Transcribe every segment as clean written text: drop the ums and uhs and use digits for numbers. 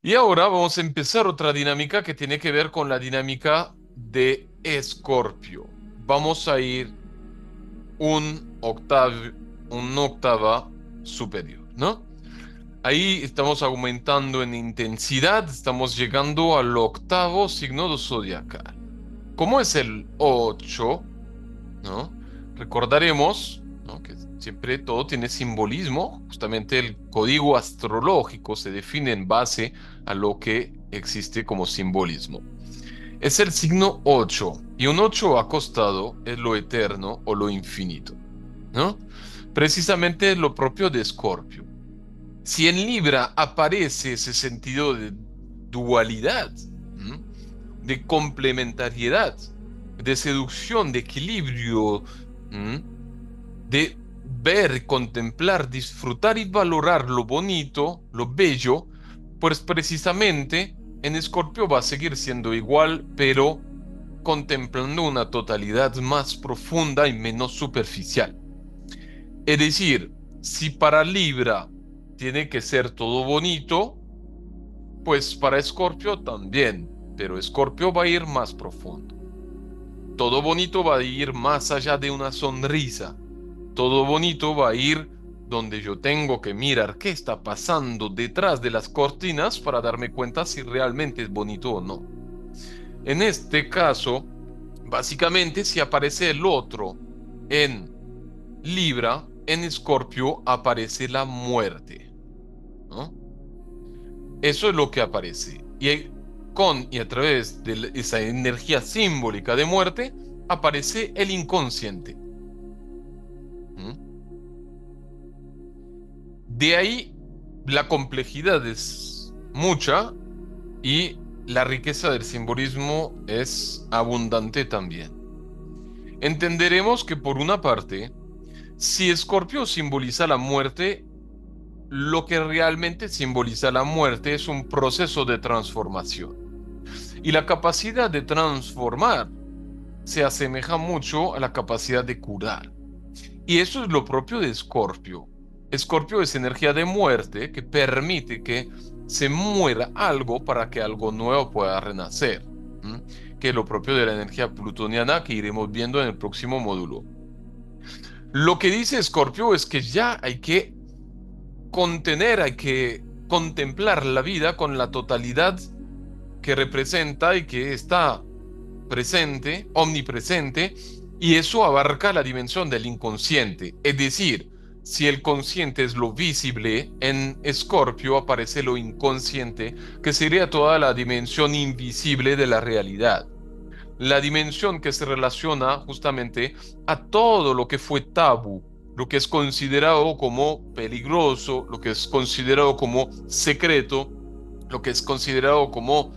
Y ahora vamos a empezar otra dinámica que tiene que ver con la dinámica de Escorpio. Vamos a ir una octava superior, ¿no? Ahí estamos aumentando en intensidad, estamos llegando al octavo signo zodiacal. Como es el 8, ¿no? Recordaremos, ¿no?, que siempre todo tiene simbolismo. Justamente el código astrológico se define en base a lo que existe como simbolismo. Es el signo 8 y un 8 acostado es lo eterno o lo infinito, ¿no? Precisamente es lo propio de Escorpio. Si en Libra aparece ese sentido de dualidad, ¿m?, de complementariedad, de seducción, de equilibrio, ¿m?, de ver, contemplar, disfrutar y valorar lo bonito, lo bello, pues precisamente en Escorpio va a seguir siendo igual, pero contemplando una totalidad más profunda y menos superficial. Es decir, si para Libra tiene que ser todo bonito, pues para Escorpio también, pero Escorpio va a ir más profundo. Todo bonito va a ir más allá de una sonrisa. Todo bonito va a ir donde yo tengo que mirar qué está pasando detrás de las cortinas para darme cuenta si realmente es bonito o no. En este caso, básicamente, si aparece el otro en Libra, en Escorpio aparece la muerte, ¿no? Eso es lo que aparece. Con y a través de esa energía simbólica de muerte, aparece el inconsciente. ¿Mm? De ahí la complejidad es mucha y la riqueza del simbolismo es abundante también. Entenderemos que por una parte, si Escorpio simboliza la muerte, lo que realmente simboliza la muerte es un proceso de transformación. Y la capacidad de transformar se asemeja mucho a la capacidad de curar. Y eso es lo propio de Escorpio. Escorpio es energía de muerte que permite que se muera algo para que algo nuevo pueda renacer. ¿M? Que es lo propio de la energía plutoniana que iremos viendo en el próximo módulo. Lo que dice Escorpio es que ya hay que contener, hay que contemplar la vida con la totalidad que representa y que está presente, omnipresente, y eso abarca la dimensión del inconsciente. Es decir, si el consciente es lo visible, en Escorpio aparece lo inconsciente, que sería toda la dimensión invisible de la realidad. La dimensión que se relaciona justamente a todo lo que fue tabú, lo que es considerado como peligroso, lo que es considerado como secreto, lo que es considerado como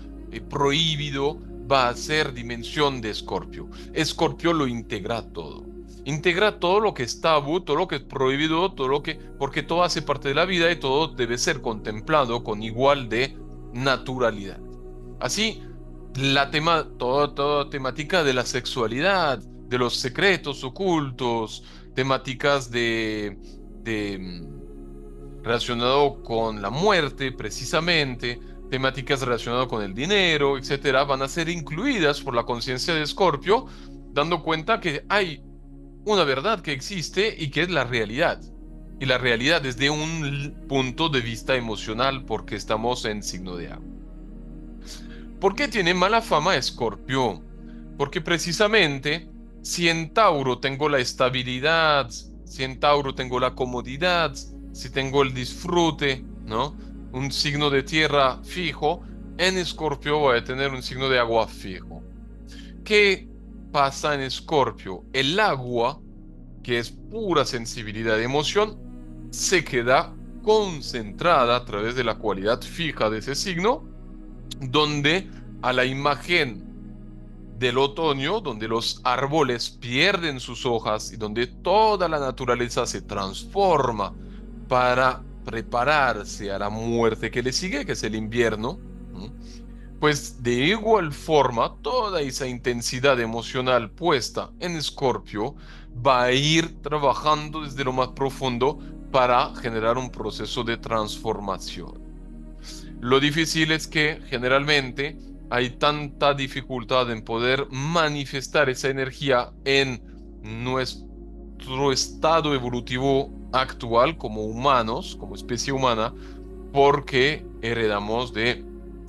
prohibido, va a ser dimensión de Escorpio. Escorpio lo integra todo. Integra todo lo que es tabú, todo lo que es prohibido, todo lo que, porque todo hace parte de la vida y todo debe ser contemplado con igual de naturalidad. Así, toda temática de la sexualidad, de los secretos ocultos, temáticas relacionado con la muerte, precisamente, temáticas relacionadas con el dinero, etcétera, van a ser incluidas por la conciencia de Escorpio, dando cuenta que hay una verdad que existe y que es la realidad. Y la realidad desde un punto de vista emocional, porque estamos en signo de agua. ¿Por qué tiene mala fama Escorpio? Porque precisamente si en Tauro tengo la estabilidad, si en Tauro tengo la comodidad, si tengo el disfrute, ¿no? Un signo de tierra fijo, en Escorpio voy a tener un signo de agua fijo. ¿Qué pasa en Escorpio? El agua, que es pura sensibilidad de emoción, se queda concentrada a través de la cualidad fija de ese signo, donde a la imagen del otoño, donde los árboles pierden sus hojas y donde toda la naturaleza se transforma para prepararse a la muerte que le sigue, que es el invierno, ¿no? Pues de igual forma, toda esa intensidad emocional puesta en Escorpio va a ir trabajando desde lo más profundo para generar un proceso de transformación. Lo difícil es que generalmente hay tanta dificultad en poder manifestar esa energía en nuestro estado evolutivo actual como humanos, como especie humana, porque heredamos de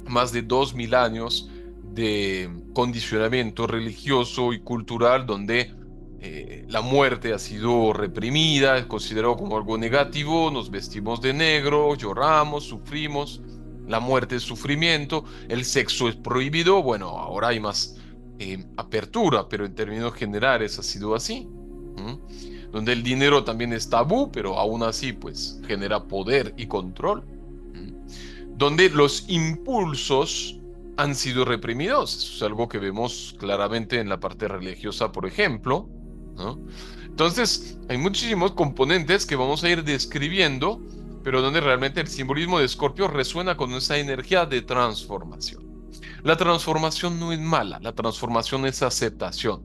más de 2000 años de condicionamiento religioso y cultural donde la muerte ha sido reprimida, es considerado como algo negativo, nos vestimos de negro, lloramos, sufrimos, la muerte es sufrimiento, el sexo es prohibido, bueno, ahora hay más apertura, pero en términos generales ha sido así. ¿M? Donde el dinero también es tabú, pero aún así pues genera poder y control. ¿M? Donde los impulsos han sido reprimidos. Eso es algo que vemos claramente en la parte religiosa, por ejemplo, ¿no? Entonces, hay muchísimos componentes que vamos a ir describiendo, pero donde realmente el simbolismo de Escorpio resuena con esa energía de transformación. La transformación no es mala, la transformación es aceptación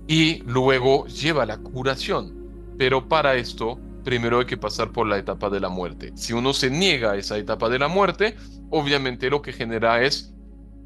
y luego lleva a la curación. Pero para esto, primero hay que pasar por la etapa de la muerte. Si uno se niega a esa etapa de la muerte, obviamente lo que genera es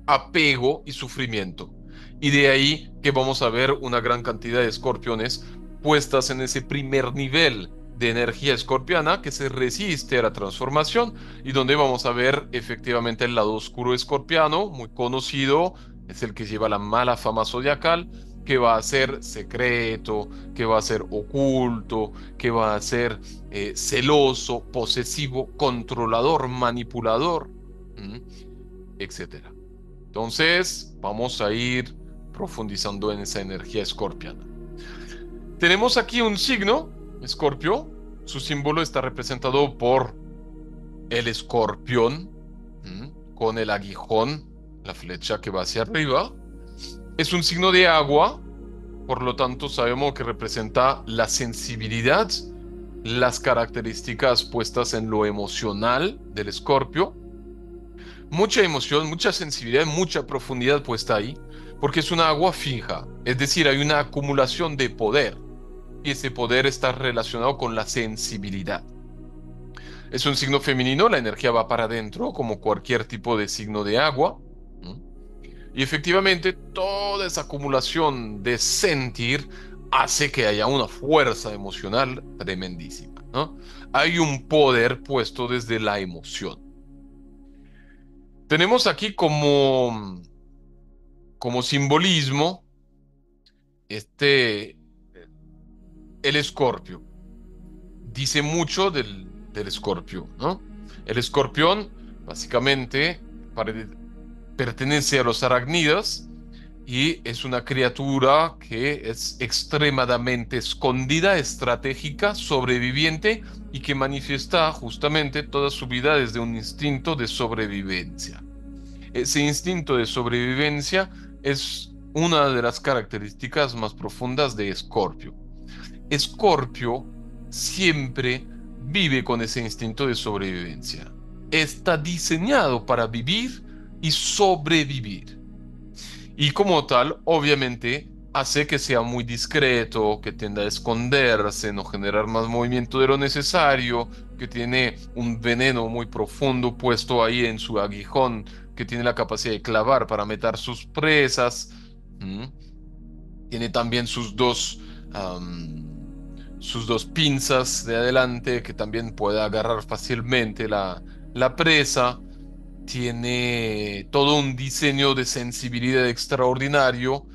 apego y sufrimiento. Y de ahí que vamos a ver una gran cantidad de escorpiones puestas en ese primer nivel de energía escorpiana que se resiste a la transformación y donde vamos a ver efectivamente el lado oscuro escorpiano, muy conocido, es el que lleva la mala fama zodiacal, que va a ser secreto, que va a ser oculto, que va a ser celoso, posesivo, controlador, manipulador, etcétera. Entonces, vamos a ir profundizando en esa energía escorpiana. Tenemos aquí un signo, Escorpio. Su símbolo está representado por el escorpión, con el aguijón, la flecha que va hacia arriba. Es un signo de agua, por lo tanto sabemos que representa la sensibilidad, las características puestas en lo emocional del escorpio. Mucha emoción, mucha sensibilidad, mucha profundidad puesta ahí, porque es una agua fija, es decir, hay una acumulación de poder y ese poder está relacionado con la sensibilidad. Es un signo femenino, la energía va para adentro, como cualquier tipo de signo de agua, ¿no? Y efectivamente, toda esa acumulación de sentir hace que haya una fuerza emocional tremendísima, ¿no? Hay un poder puesto desde la emoción. Tenemos aquí como simbolismo este, el escorpio. Dice mucho del escorpio, ¿no? El escorpión básicamente pertenece a los arácnidos y es una criatura que es extremadamente escondida, estratégica, sobreviviente y que manifiesta justamente toda su vida desde un instinto de sobrevivencia. Ese instinto de sobrevivencia es una de las características más profundas de Escorpio. Escorpio siempre vive con ese instinto de sobrevivencia. Está diseñado para vivir y sobrevivir. Y como tal, obviamente, hace que sea muy discreto, que tienda a esconderse, no generar más movimiento de lo necesario, que tiene un veneno muy profundo puesto ahí en su aguijón, que tiene la capacidad de clavar para meter sus presas. ¿Mm? Tiene también sus dos pinzas de adelante, que también puede agarrar fácilmente la presa. Tiene todo un diseño de sensibilidad extraordinario,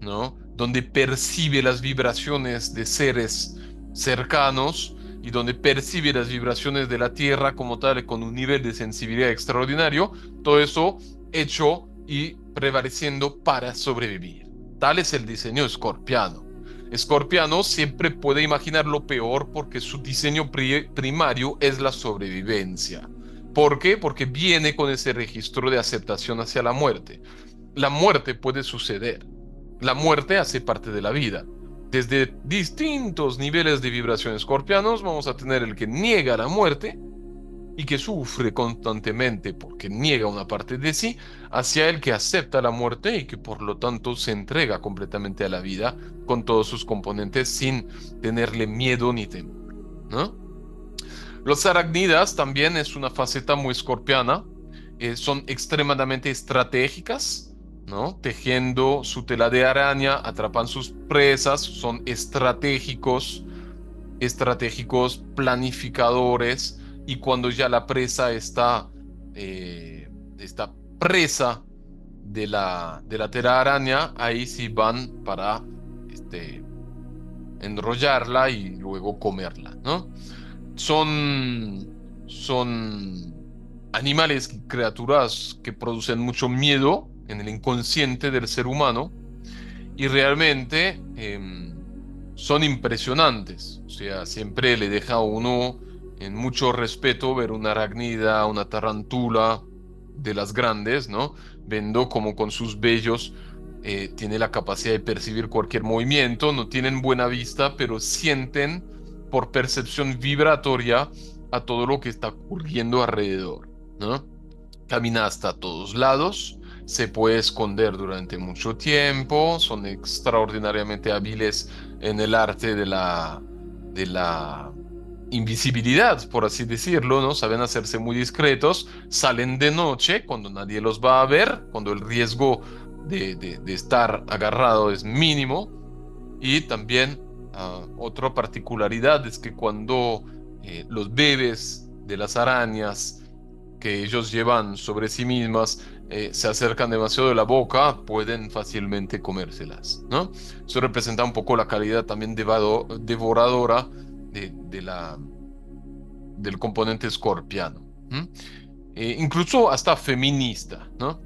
¿no? Donde percibe las vibraciones de seres cercanos y donde percibe las vibraciones de la Tierra como tal, con un nivel de sensibilidad extraordinario, todo eso hecho y prevaleciendo para sobrevivir. Tal es el diseño escorpiano. Escorpiano siempre puede imaginar lo peor porque su diseño primario es la sobrevivencia. ¿Por qué? Porque viene con ese registro de aceptación hacia la muerte. La muerte puede suceder. La muerte hace parte de la vida. Desde distintos niveles de vibración escorpianos vamos a tener el que niega la muerte y que sufre constantemente porque niega una parte de sí, hacia el que acepta la muerte y que por lo tanto se entrega completamente a la vida con todos sus componentes sin tenerle miedo ni temor, ¿no? Los arácnidas también es una faceta muy escorpiana. Son extremadamente estratégicas, ¿no? Tejiendo su tela de araña, atrapan sus presas, son estratégicos, planificadores, y cuando ya la presa está presa de la tela araña, ahí sí van para este, enrollarla y luego comerla, ¿no? Son animales, criaturas que producen mucho miedo en el inconsciente del ser humano y realmente son impresionantes. O sea, siempre le deja a uno en mucho respeto ver una arácnida, una tarantula de las grandes, ¿no? Viendo como con sus vellos tiene la capacidad de percibir cualquier movimiento, no tienen buena vista, pero sienten por percepción vibratoria a todo lo que está ocurriendo alrededor, ¿no? Camina hasta todos lados, se puede esconder durante mucho tiempo, son extraordinariamente hábiles en el arte de la invisibilidad, por así decirlo, ¿no? Saben hacerse muy discretos, salen de noche cuando nadie los va a ver, cuando el riesgo de estar agarrado es mínimo. Y también otra particularidad es que cuando los bebés de las arañas que ellos llevan sobre sí mismas se acercan demasiado de la boca, pueden fácilmente comérselas, ¿no? Eso representa un poco la calidad también devoradora del componente escorpiano. ¿M? Incluso hasta feminista, ¿no?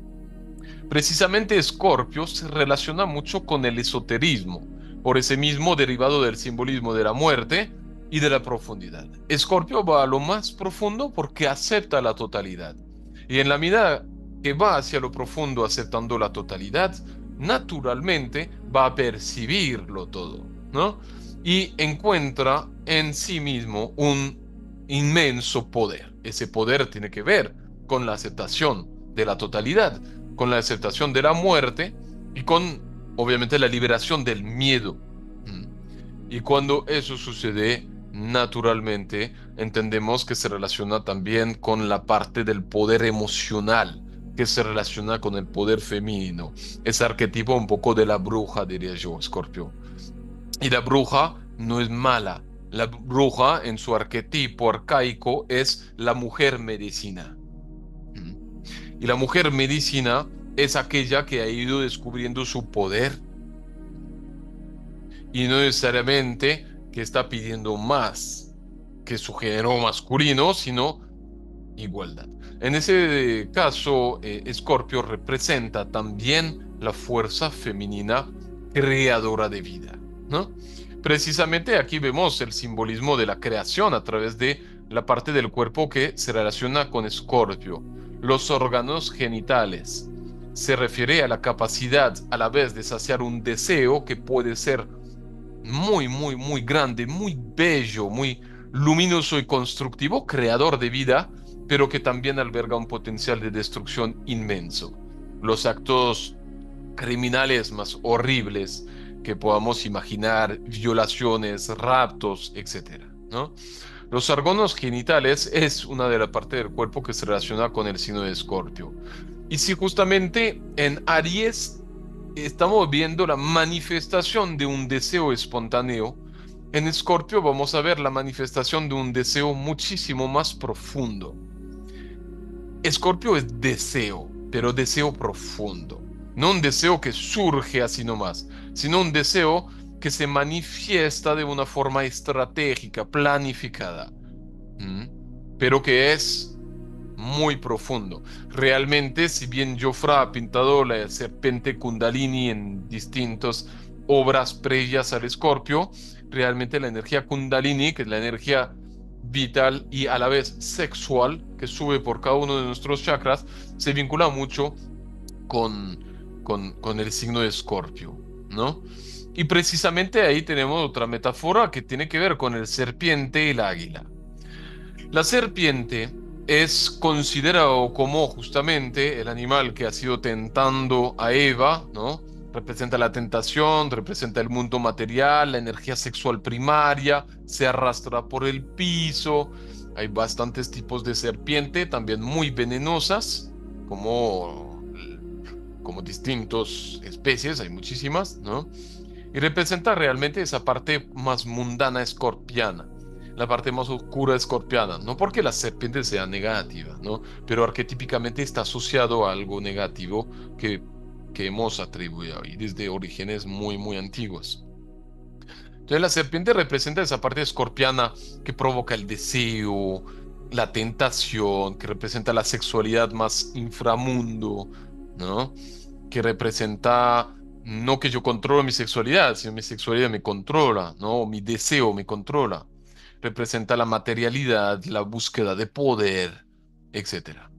Precisamente Escorpio se relaciona mucho con el esoterismo, por ese mismo derivado del simbolismo de la muerte y de la profundidad. Escorpio va a lo más profundo porque acepta la totalidad. Y en la medida que va hacia lo profundo aceptando la totalidad, naturalmente va a percibirlo todo, ¿no? Y encuentra en sí mismo un inmenso poder. Ese poder tiene que ver con la aceptación de la totalidad, con la aceptación de la muerte y con, obviamente, la liberación del miedo. ¿Mm? Y cuando eso sucede, naturalmente, entendemos que se relaciona también con la parte del poder emocional, que se relaciona con el poder femenino. Ese arquetipo un poco de la bruja, diría yo, Scorpio. Y la bruja no es mala. La bruja, en su arquetipo arcaico, es la mujer medicina. ¿Mm? Y la mujer medicina es aquella que ha ido descubriendo su poder y no necesariamente que está pidiendo más que su género masculino, sino igualdad. En ese caso, Escorpio representa también la fuerza femenina creadora de vida, ¿no? Precisamente aquí vemos el simbolismo de la creación a través de la parte del cuerpo que se relaciona con Escorpio, los órganos genitales. Se refiere a la capacidad a la vez de saciar un deseo que puede ser muy, muy, muy grande, muy bello, muy luminoso y constructivo, creador de vida, pero que también alberga un potencial de destrucción inmenso. Los actos criminales más horribles que podamos imaginar, violaciones, raptos, etcétera, ¿no? Los órganos genitales es una de las partes del cuerpo que se relaciona con el signo de Escorpio. Y si justamente en Aries estamos viendo la manifestación de un deseo espontáneo, en Escorpio vamos a ver la manifestación de un deseo muchísimo más profundo. Escorpio es deseo, pero deseo profundo. No un deseo que surge así nomás, sino un deseo que se manifiesta de una forma estratégica, planificada, pero que es muy profundo. Realmente, si bien Jofra ha pintado la serpiente Kundalini en distintas obras previas al Escorpio, realmente la energía Kundalini, que es la energía vital y a la vez sexual que sube por cada uno de nuestros chakras, se vincula mucho con el signo de Escorpio, ¿no? Y precisamente ahí tenemos otra metáfora que tiene que ver con el serpiente y el águila. La serpiente es considerado como justamente el animal que ha sido tentando a Eva, ¿no? Representa la tentación, representa el mundo material, la energía sexual primaria, se arrastra por el piso, Hay bastantes tipos de serpiente, también muy venenosas, como, como distintas especies, hay muchísimas, ¿no? Y representa realmente esa parte más mundana escorpiana, la parte más oscura escorpiana, no porque la serpiente sea negativa, ¿no? Pero arquetípicamente está asociado a algo negativo que hemos atribuido y desde orígenes muy, muy antiguos. Entonces la serpiente representa esa parte escorpiana que provoca el deseo, la tentación, que representa la sexualidad más inframundo, ¿no? Que representa no que yo controlo mi sexualidad, sino mi sexualidad me controla, ¿no? Mi deseo me controla. Representa la materialidad, la búsqueda de poder, etcétera.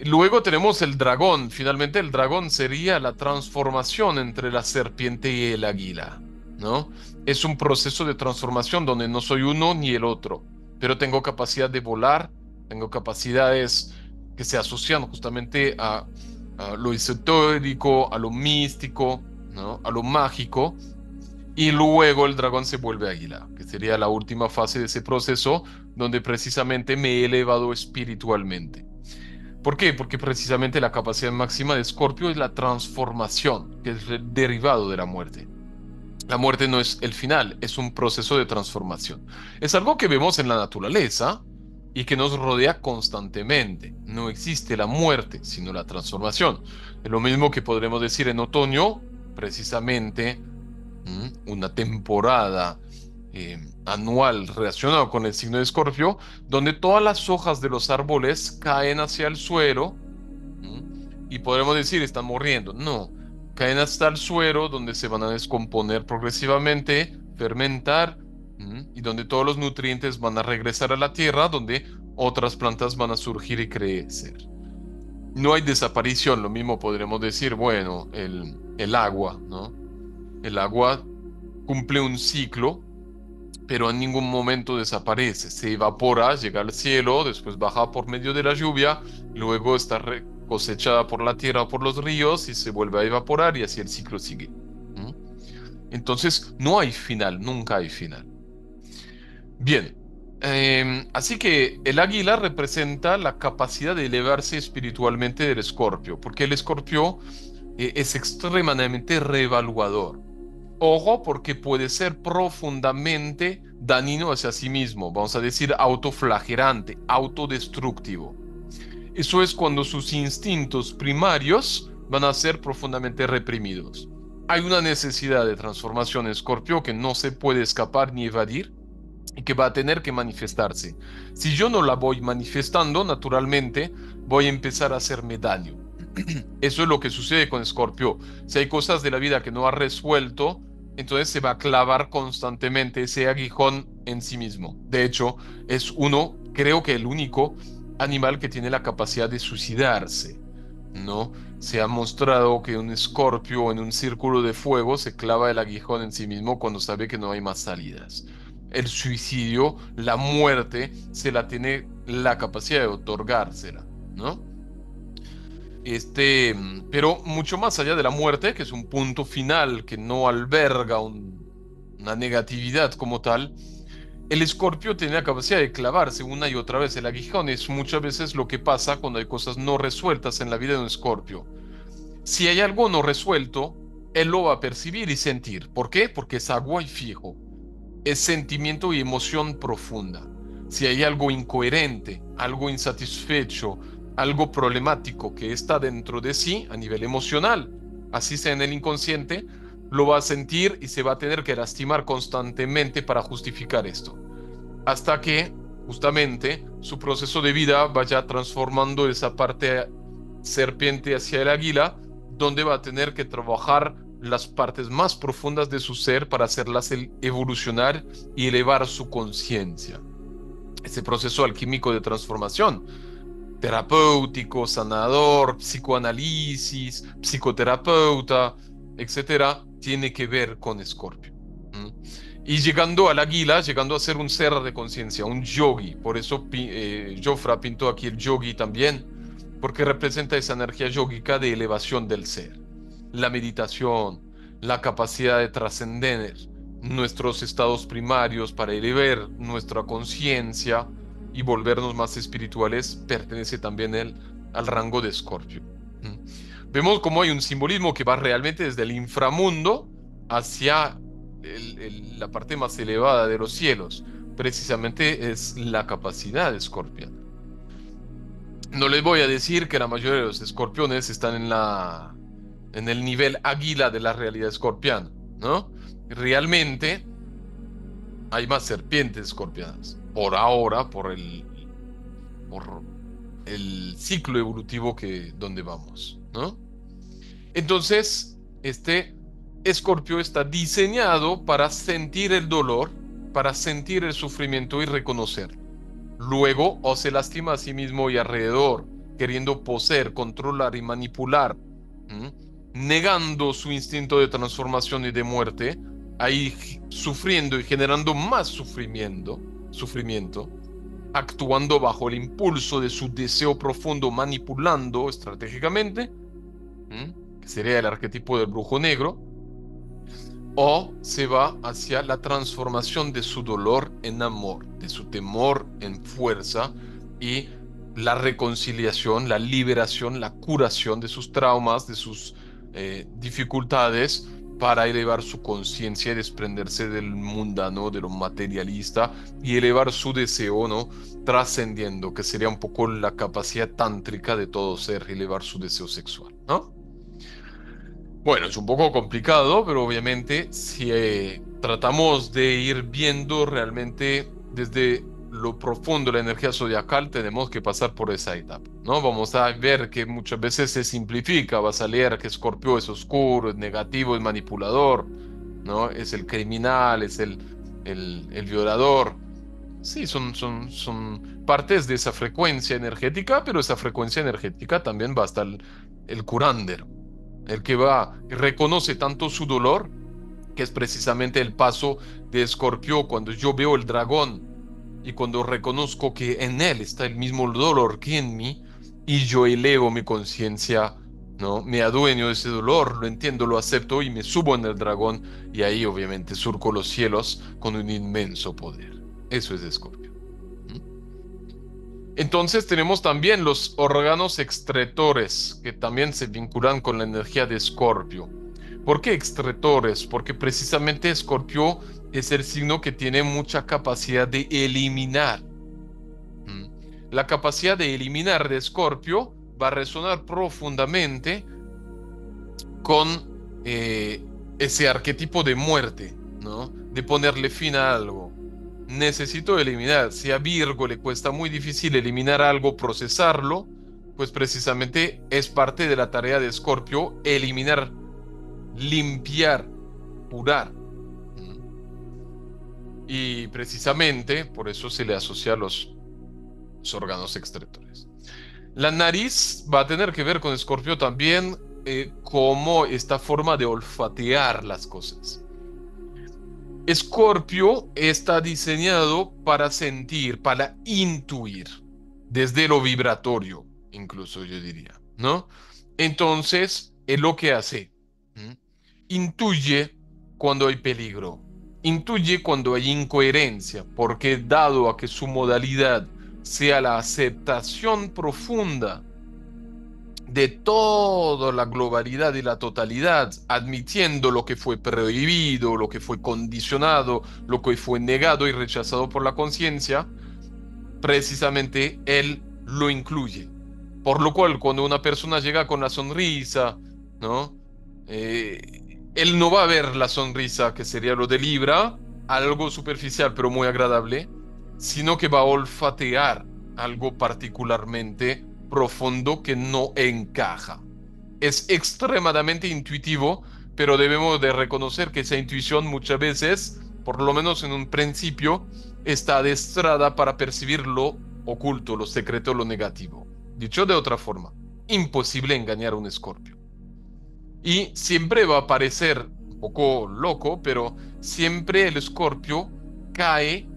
Luego tenemos el dragón. Finalmente el dragón sería la transformación entre la serpiente y el águila, ¿no? Es un proceso de transformación donde no soy uno ni el otro, pero tengo capacidad de volar, tengo capacidades que se asocian justamente a lo esotérico, a lo místico, ¿no? A lo mágico. Y luego el dragón se vuelve águila, que sería la última fase de ese proceso donde precisamente me he elevado espiritualmente. ¿Por qué? Porque precisamente la capacidad máxima de Escorpio es la transformación, que es el derivado de la muerte. La muerte no es el final, es un proceso de transformación. Es algo que vemos en la naturaleza y que nos rodea constantemente. No existe la muerte, sino la transformación. Es lo mismo que podremos decir en otoño, precisamente una temporada anual relacionado con el signo de Escorpio, donde todas las hojas de los árboles caen hacia el suelo, ¿m? Y podremos decir están muriendo. No, caen hasta el suelo donde se van a descomponer progresivamente, fermentar, y donde todos los nutrientes van a regresar a la tierra, donde otras plantas van a surgir y crecer. No hay desaparición, lo mismo podremos decir, bueno, el agua, ¿no? El agua cumple un ciclo, pero en ningún momento desaparece. Se evapora, llega al cielo, después baja por medio de la lluvia, luego está cosechada por la tierra o por los ríos y se vuelve a evaporar y así el ciclo sigue. ¿Mm? Entonces, no hay final, nunca hay final. Bien, así que el águila representa la capacidad de elevarse espiritualmente del escorpio, porque el escorpio es extremadamente reevaluador. Ojo, porque puede ser profundamente dañino hacia sí mismo, vamos a decir autoflagelante, autodestructivo. Eso es cuando sus instintos primarios van a ser profundamente reprimidos. Hay una necesidad de transformación en Escorpio que no se puede escapar ni evadir y que va a tener que manifestarse. Si yo no la voy manifestando, naturalmente voy a empezar a hacerme daño. Eso es lo que sucede con Scorpio. Si hay cosas de la vida que no ha resuelto, entonces se va a clavar constantemente ese aguijón en sí mismo. De hecho, es uno, creo que el único animal que tiene la capacidad de suicidarse, ¿no? Se ha mostrado que un escorpio en un círculo de fuego se clava el aguijón en sí mismo cuando sabe que no hay más salidas. El suicidio, la muerte, se la tiene la capacidad de otorgársela, ¿no? Pero mucho más allá de la muerte, que es un punto final que no alberga una negatividad como tal, el escorpio tiene la capacidad de clavarse una y otra vez el aguijón. Es muchas veces lo que pasa cuando hay cosas no resueltas en la vida de un escorpio. Si hay algo no resuelto, él lo va a percibir y sentir. ¿Por qué? Porque es agua y fijo. Es sentimiento y emoción profunda. Si hay algo incoherente, algo insatisfecho, algo problemático que está dentro de sí a nivel emocional, así sea en el inconsciente, lo va a sentir y se va a tener que lastimar constantemente para justificar esto. Hasta que justamente su proceso de vida vaya transformando esa parte serpiente hacia el águila, donde va a tener que trabajar las partes más profundas de su ser para hacerlas evolucionar y elevar su conciencia. Ese proceso alquímico de transformación, terapéutico, sanador, psicoanálisis, psicoterapeuta, etcétera, tiene que ver con Escorpio. ¿Mm? Y llegando al águila, llegando a ser un ser de conciencia, un yogi. Por eso Jofra pintó aquí el yogi también, porque representa esa energía yógica de elevación del ser. La meditación, la capacidad de trascender nuestros estados primarios para elevar nuestra conciencia y volvernos más espirituales pertenece también al rango de Escorpio. Vemos cómo hay un simbolismo que va realmente desde el inframundo hacia la parte más elevada de los cielos. Precisamente es la capacidad de Escorpio. No les voy a decir que la mayoría de los escorpiones están en el nivel águila de la realidad escorpiana, ¿no? Realmente hay más serpientes escorpianas. Por ahora, por el ciclo evolutivo donde vamos, ¿no? Entonces, este escorpio está diseñado para sentir el dolor, para sentir el sufrimiento y reconocerlo. Luego, o se lastima a sí mismo y alrededor, queriendo poseer, controlar y manipular, ¿m? Negando su instinto de transformación y de muerte, ahí sufriendo y generando más sufrimiento, actuando bajo el impulso de su deseo profundo, manipulando estratégicamente, que sería el arquetipo del brujo negro, o se va hacia la transformación de su dolor en amor, de su temor en fuerza y la reconciliación, la liberación, la curación de sus traumas, de sus dificultades para elevar su conciencia y desprenderse del mundano, de lo materialista y elevar su deseo, ¿no? Trascendiendo, que sería un poco la capacidad tántrica de todo ser, elevar su deseo sexual, ¿no? Bueno, es un poco complicado, pero obviamente si tratamos de ir viendo realmente desde lo profundo de la energía zodiacal, tenemos que pasar por esa etapa, ¿no? Vamos a ver que muchas veces se simplifica, va a salir que Escorpio es oscuro, es negativo, es manipulador, ¿no? Es el criminal, es el violador. Sí, son partes de esa frecuencia energética, pero esa frecuencia energética también va hasta el curándero, el que va, reconoce tanto su dolor, que es precisamente el paso de Escorpio cuando yo veo el dragón y cuando reconozco que en él está el mismo dolor que en mí y yo elevo mi conciencia, ¿no? Me adueño de ese dolor, lo entiendo, lo acepto y me subo en el dragón y ahí obviamente surco los cielos con un inmenso poder. Eso es Escorpio. Entonces tenemos también los órganos excretores, que también se vinculan con la energía de Escorpio. ¿Por qué excretores? Porque precisamente Escorpio es el signo que tiene mucha capacidad de eliminar. ¿Mm? La capacidad de eliminar de Escorpio va a resonar profundamente con ese arquetipo de muerte, ¿no? De ponerle fin a algo. Necesito eliminar. Si a Virgo le cuesta muy difícil eliminar algo, procesarlo, pues precisamente es parte de la tarea de Escorpio eliminar, limpiar, curar. Y precisamente por eso se le asocia a los órganos excretores. La nariz va a tener que ver con Escorpio también como esta forma de olfatear las cosas. Escorpio está diseñado para sentir, para intuir, desde lo vibratorio, incluso yo diría, ¿no? Entonces, es lo que hace. ¿Mm? Intuye cuando hay peligro, intuye cuando hay incoherencia, porque dado a que su modalidad sea la aceptación profunda de toda la globalidad y la totalidad, admitiendo lo que fue prohibido, lo que fue condicionado, lo que fue negado y rechazado por la conciencia, precisamente él lo incluye. Por lo cual, cuando una persona llega con la sonrisa, ¿no? Él no va a ver la sonrisa, que sería lo de Libra, algo superficial pero muy agradable, sino que va a olfatear algo particularmente profundo que no encaja. Es extremadamente intuitivo, pero debemos de reconocer que esa intuición muchas veces, por lo menos en un principio, está adestrada para percibir lo oculto, lo secreto, lo negativo. Dicho de otra forma, imposible engañar a un escorpio. Y siempre va a parecer un poco loco, pero siempre el escorpio cae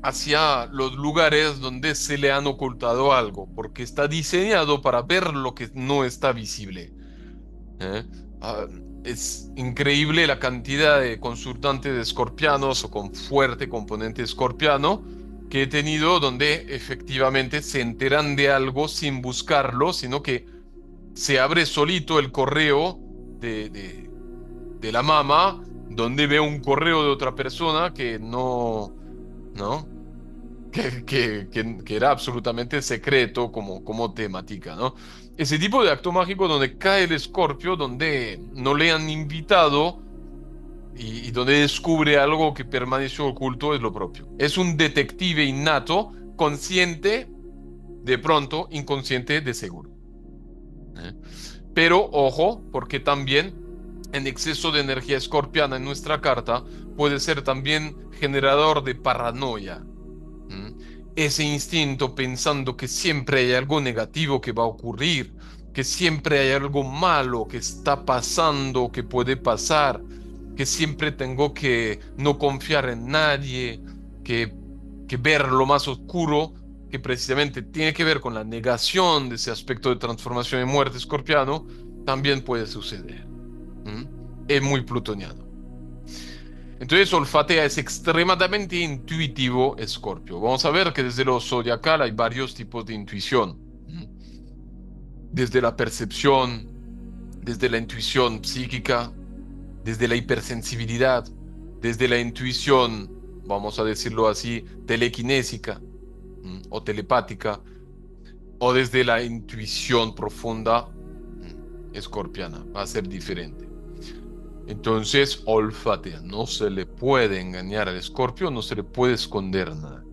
hacia los lugares donde se le han ocultado algo, porque está diseñado para ver lo que no está visible. ¿Eh? Ah, es increíble la cantidad de consultantes de escorpianos o con fuerte componente escorpiano que he tenido donde efectivamente se enteran de algo sin buscarlo, sino que se abre solito el correo de, de, de la mamá, donde ve un correo de otra persona que no, ¿no? Que era absolutamente secreto como temática, ¿no? Ese tipo de acto mágico donde cae el escorpio, donde no le han invitado y donde descubre algo que permaneció oculto es lo propio. Es un detective innato, consciente de pronto, inconsciente de seguro. ¿Eh? Pero ojo, porque también en exceso de energía escorpiana en nuestra carta puede ser también generador de paranoia. ¿Mm? Ese instinto pensando que siempre hay algo negativo que va a ocurrir, que siempre hay algo malo que está pasando, que puede pasar, que siempre tengo que no confiar en nadie, que, que ver lo más oscuro, que precisamente tiene que ver con la negación de ese aspecto de transformación y muerte escorpiano, también puede suceder. ¿Mm? Es muy plutoniano. Entonces, olfatea es extremadamente intuitivo Escorpio. Vamos a ver que desde lo zodiacal hay varios tipos de intuición. Desde la percepción, desde la intuición psíquica, desde la hipersensibilidad, desde la intuición, vamos a decirlo así, telequinésica o telepática, o desde la intuición profunda escorpiana. Va a ser diferente. Entonces, olfatea. No se le puede engañar al Escorpio, no se le puede esconder nada.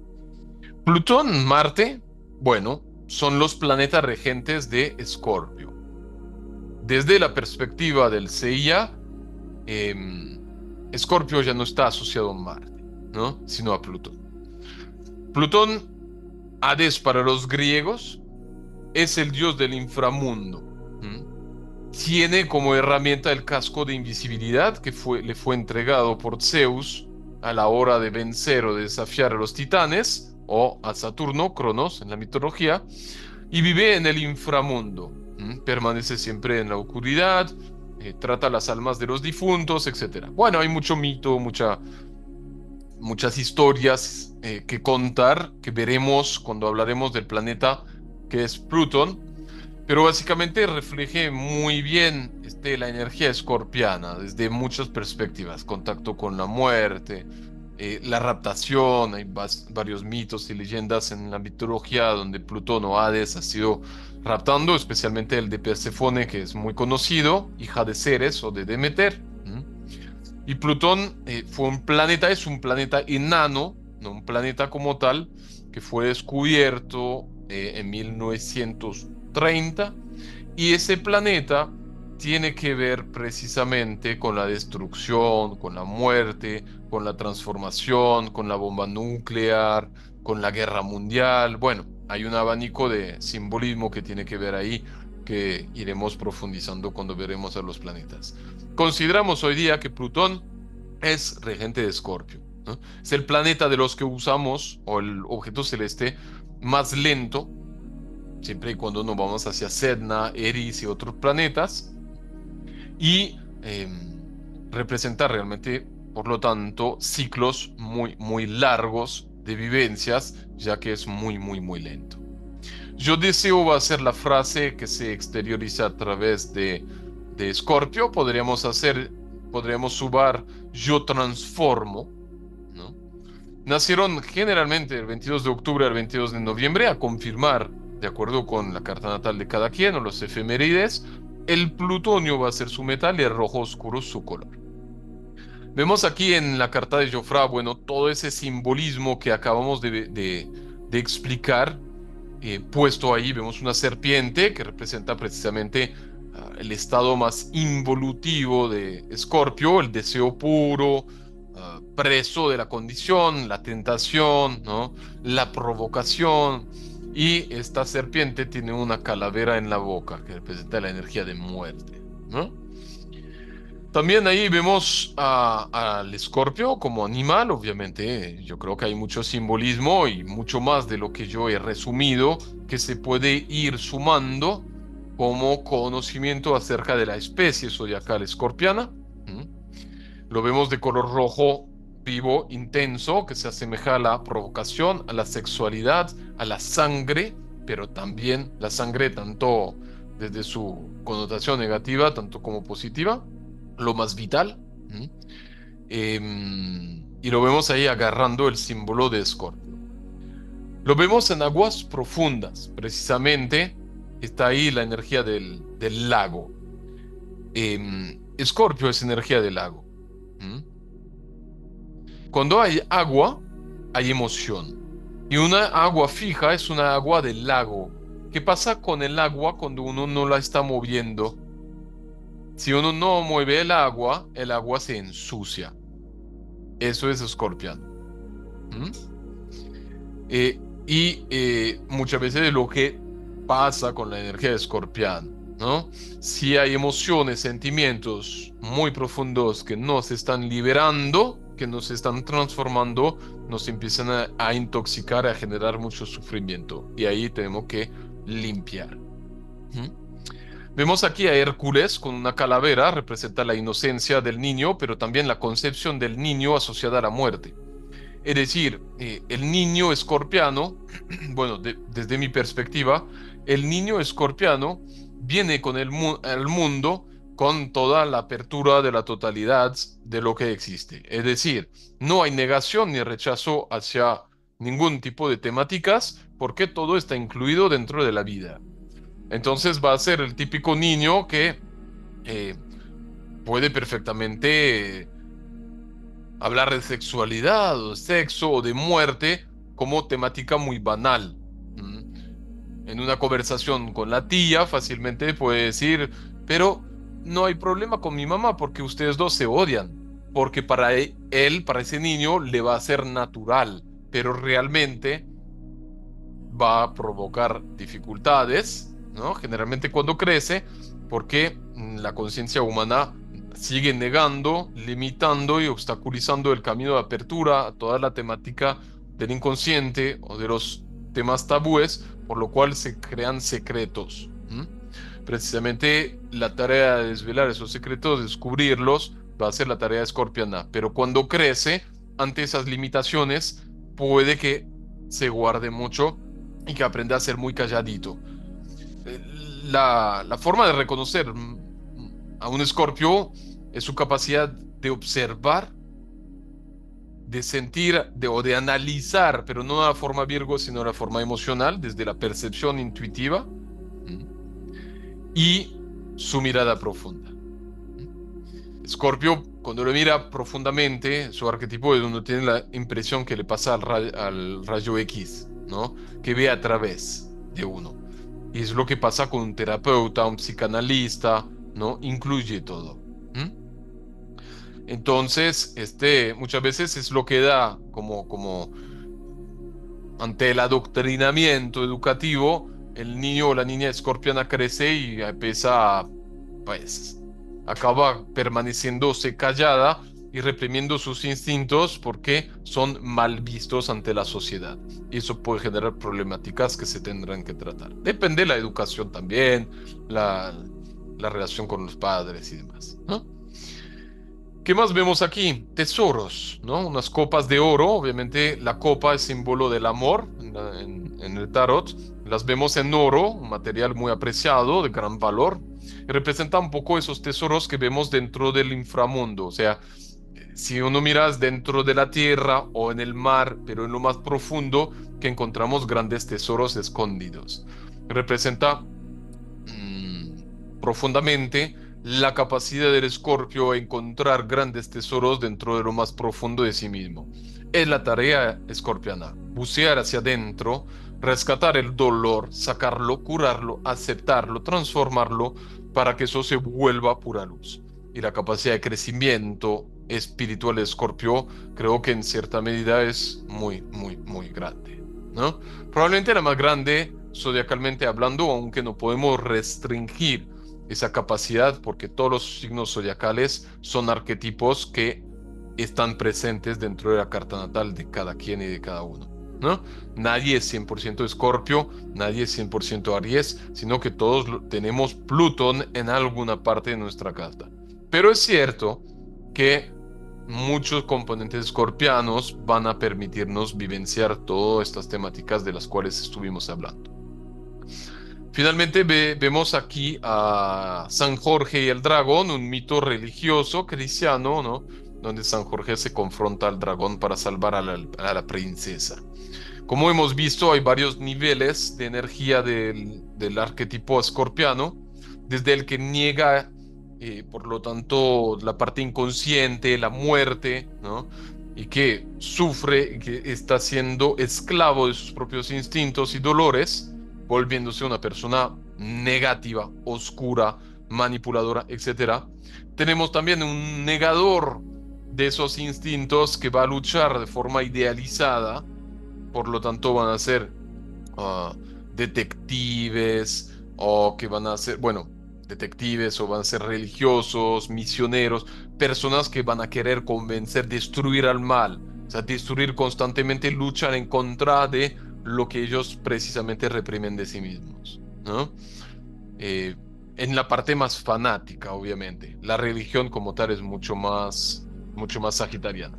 Plutón, Marte, bueno, son los planetas regentes de Escorpio. Desde la perspectiva del CIA, Escorpio ya no está asociado a Marte, ¿no? Sino a Plutón. Plutón, Hades para los griegos, es el dios del inframundo. Tiene como herramienta el casco de invisibilidad que le fue entregado por Zeus a la hora de vencer o de desafiar a los titanes, o a Saturno, Cronos en la mitología, y vive en el inframundo. Permanece siempre en la oscuridad, trata las almas de los difuntos, etc. Bueno, hay mucho mito, muchas historias que contar, que veremos cuando hablaremos del planeta que es Plutón, pero básicamente refleje muy bien la energía escorpiana desde muchas perspectivas, contacto con la muerte, la raptación, hay varios mitos y leyendas en la mitología donde Plutón o Hades ha sido raptando, especialmente el de Persefone, que es muy conocido, hija de Ceres o de Demeter. Y Plutón es un planeta enano, no un planeta como tal, que fue descubierto en 1930. Y ese planeta tiene que ver precisamente con la destrucción, con la muerte, con la transformación, con la bomba nuclear, con la guerra mundial. Bueno, hay un abanico de simbolismo que tiene que ver ahí que iremos profundizando cuando veremos a los planetas. Consideramos hoy día que Plutón es regente de Escorpio, ¿no? Es el planeta de los que usamos, o el objeto celeste más lento, siempre y cuando nos vamos hacia Sedna, Eris y otros planetas, y representa realmente, por lo tanto, ciclos muy, muy largos de vivencias, ya que es muy, muy, muy lento. Yo deseo va a ser la frase que se exterioriza a través de Scorpio. Podríamos sumar yo transformo, ¿no? Nacieron generalmente el 22 de octubre al 22 de noviembre, a confirmar, de acuerdo con la carta natal de cada quien o los efemérides, el plutonio va a ser su metal y el rojo oscuro su color. Vemos aquí en la carta de Jofra, bueno, todo ese simbolismo que acabamos de explicar puesto ahí. Vemos una serpiente que representa precisamente el estado más involutivo de Escorpio, el deseo puro, preso de la condición, la tentación, ¿no? La provocación. Y esta serpiente tiene una calavera en la boca que representa la energía de muerte, ¿no? También ahí vemos al escorpio como animal, obviamente. Yo creo que hay mucho simbolismo y mucho más de lo que yo he resumido que se puede ir sumando como conocimiento acerca de la especie zodiacal escorpiana. ¿Mm? Lo vemos de color rojo vivo intenso que se asemeja a la provocación, a la sexualidad, a la sangre, pero también la sangre tanto desde su connotación negativa, tanto como positiva, lo más vital. ¿Mm? Y lo vemos ahí agarrando el símbolo de Escorpio. Lo vemos en aguas profundas, precisamente está ahí la energía del lago. Escorpio es energía del lago. ¿Mm? Cuando hay agua, hay emoción. Y una agua fija es una agua del lago. ¿Qué pasa con el agua cuando uno no la está moviendo? Si uno no mueve el agua se ensucia. Eso es escorpión. ¿Mm? Muchas veces lo que pasa con la energía de escorpión, ¿no? Si hay emociones, sentimientos muy profundos que no se están liberando, que no se están transformando, nos empiezan a intoxicar, a generar mucho sufrimiento. Y ahí tenemos que limpiar. ¿Mm? Vemos aquí a Hércules con una calavera, representa la inocencia del niño, pero también la concepción del niño asociada a la muerte. Es decir, el niño escorpiano, bueno, desde mi perspectiva, el niño escorpiano viene con el mundo con toda la apertura de la totalidad de lo que existe. Es decir, no hay negación ni rechazo hacia ningún tipo de temáticas porque todo está incluido dentro de la vida. Entonces va a ser el típico niño que eh, puede perfectamente hablar de sexualidad o de sexo o de muerte como temática muy banal. En una conversación con la tía fácilmente puede decir, pero no hay problema con mi mamá porque ustedes dos se odian, porque para él, para ese niño, le va a ser natural, pero realmente va a provocar dificultades, ¿no? Generalmente cuando crece, porque la conciencia humana sigue negando, limitando y obstaculizando el camino de apertura a toda la temática del inconsciente o de los temas tabúes, por lo cual se crean secretos. ¿M? Precisamente la tarea de desvelar esos secretos, descubrirlos, va a ser la tarea de escorpiana. Pero cuando crece, ante esas limitaciones, puede que se guarde mucho y que aprenda a ser muy calladito. La forma de reconocer a un escorpio es su capacidad de observar, de sentir o de analizar, pero no de la forma Virgo, sino de la forma emocional, desde la percepción intuitiva y su mirada profunda. Escorpio, cuando lo mira profundamente, su arquetipo es uno tiene la impresión que le pasa al rayo X, ¿no? Que ve a través de uno. Y es lo que pasa con un terapeuta, un psicanalista, ¿no? Incluye todo. ¿Mm? Entonces, muchas veces es lo que da como ante el adoctrinamiento educativo, el niño o la niña escorpiana crece y empieza a, pues, acaba permaneciéndose callada y reprimiendo sus instintos porque son mal vistos ante la sociedad. Y eso puede generar problemáticas que se tendrán que tratar. Depende de la educación también, la relación con los padres y demás, ¿no? ¿Qué más vemos aquí? Tesoros, ¿no? Unas copas de oro. Obviamente la copa es símbolo del amor en el tarot. Las vemos en oro, un material muy apreciado, de gran valor. Y representa un poco esos tesoros que vemos dentro del inframundo. O sea, si uno mira dentro de la tierra o en el mar, pero en lo más profundo, que encontramos grandes tesoros escondidos. Representa profundamente la capacidad del escorpio a encontrar grandes tesoros dentro de lo más profundo de sí mismo. Es la tarea escorpiana, bucear hacia adentro, rescatar el dolor, sacarlo, curarlo, aceptarlo, transformarlo para que eso se vuelva pura luz. Y la capacidad de crecimiento espiritual de Escorpio creo que en cierta medida es muy, muy, muy grande, ¿no? Probablemente la más grande zodiacalmente hablando, aunque no podemos restringir esa capacidad porque todos los signos zodiacales son arquetipos que están presentes dentro de la carta natal de cada quien y de cada uno, ¿no? Nadie es 100% Escorpio, nadie es 100% Aries, sino que todos tenemos Plutón en alguna parte de nuestra carta. Pero es cierto que muchos componentes escorpianos van a permitirnos vivenciar todas estas temáticas de las cuales estuvimos hablando. Finalmente vemos aquí a San Jorge y el dragón, un mito religioso cristiano, ¿no? Donde San Jorge se confronta al dragón para salvar a la princesa. Como hemos visto, hay varios niveles de energía del arquetipo escorpiano, desde el que niega, por lo tanto, la parte inconsciente, la muerte, ¿no? Y que sufre, que está siendo esclavo de sus propios instintos y dolores, volviéndose una persona negativa, oscura, manipuladora, etcétera. Tenemos también un negador de esos instintos que va a luchar de forma idealizada, por lo tanto van a ser ah, detectives o que van a ser, bueno, detectives o van a ser religiosos, misioneros, personas que van a querer convencer, destruir al mal, o sea, destruir constantemente, luchar en contra de lo que ellos precisamente reprimen de sí mismos, ¿no? Eh, en la parte más fanática, obviamente. La religión como tal es mucho más sagitariana.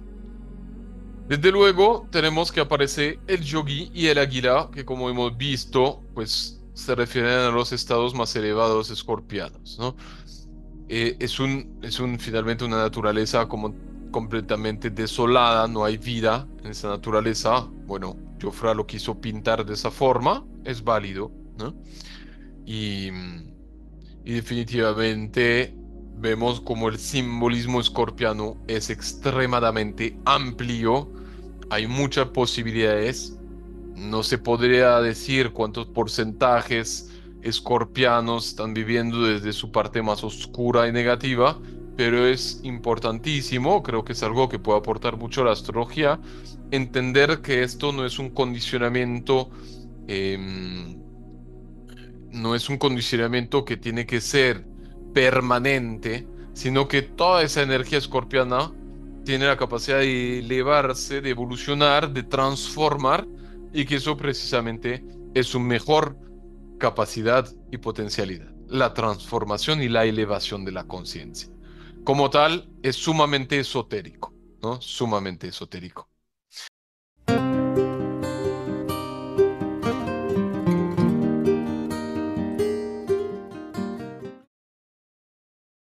Desde luego, tenemos que aparece el yogi y el águila, que como hemos visto, pues se refieren a los estados más elevados escorpianos, ¿no? Finalmente una naturaleza como completamente desolada, no hay vida en esa naturaleza. Bueno, Jofra lo quiso pintar de esa forma, es válido, ¿no? Y, y definitivamente vemos como el simbolismo escorpiano es extremadamente amplio, hay muchas posibilidades. No se podría decir cuántos porcentajes escorpianos están viviendo desde su parte más oscura y negativa, pero es importantísimo, creo que es algo que puede aportar mucho a la astrología, entender que esto em, no es un condicionamiento que tiene que ser permanente, sino que toda esa energía escorpiana tiene la capacidad de elevarse, de evolucionar, de transformar, y que eso precisamente es su mejor capacidad y potencialidad, la transformación y la elevación de la conciencia. Como tal, es sumamente esotérico, ¿no? Sumamente esotérico.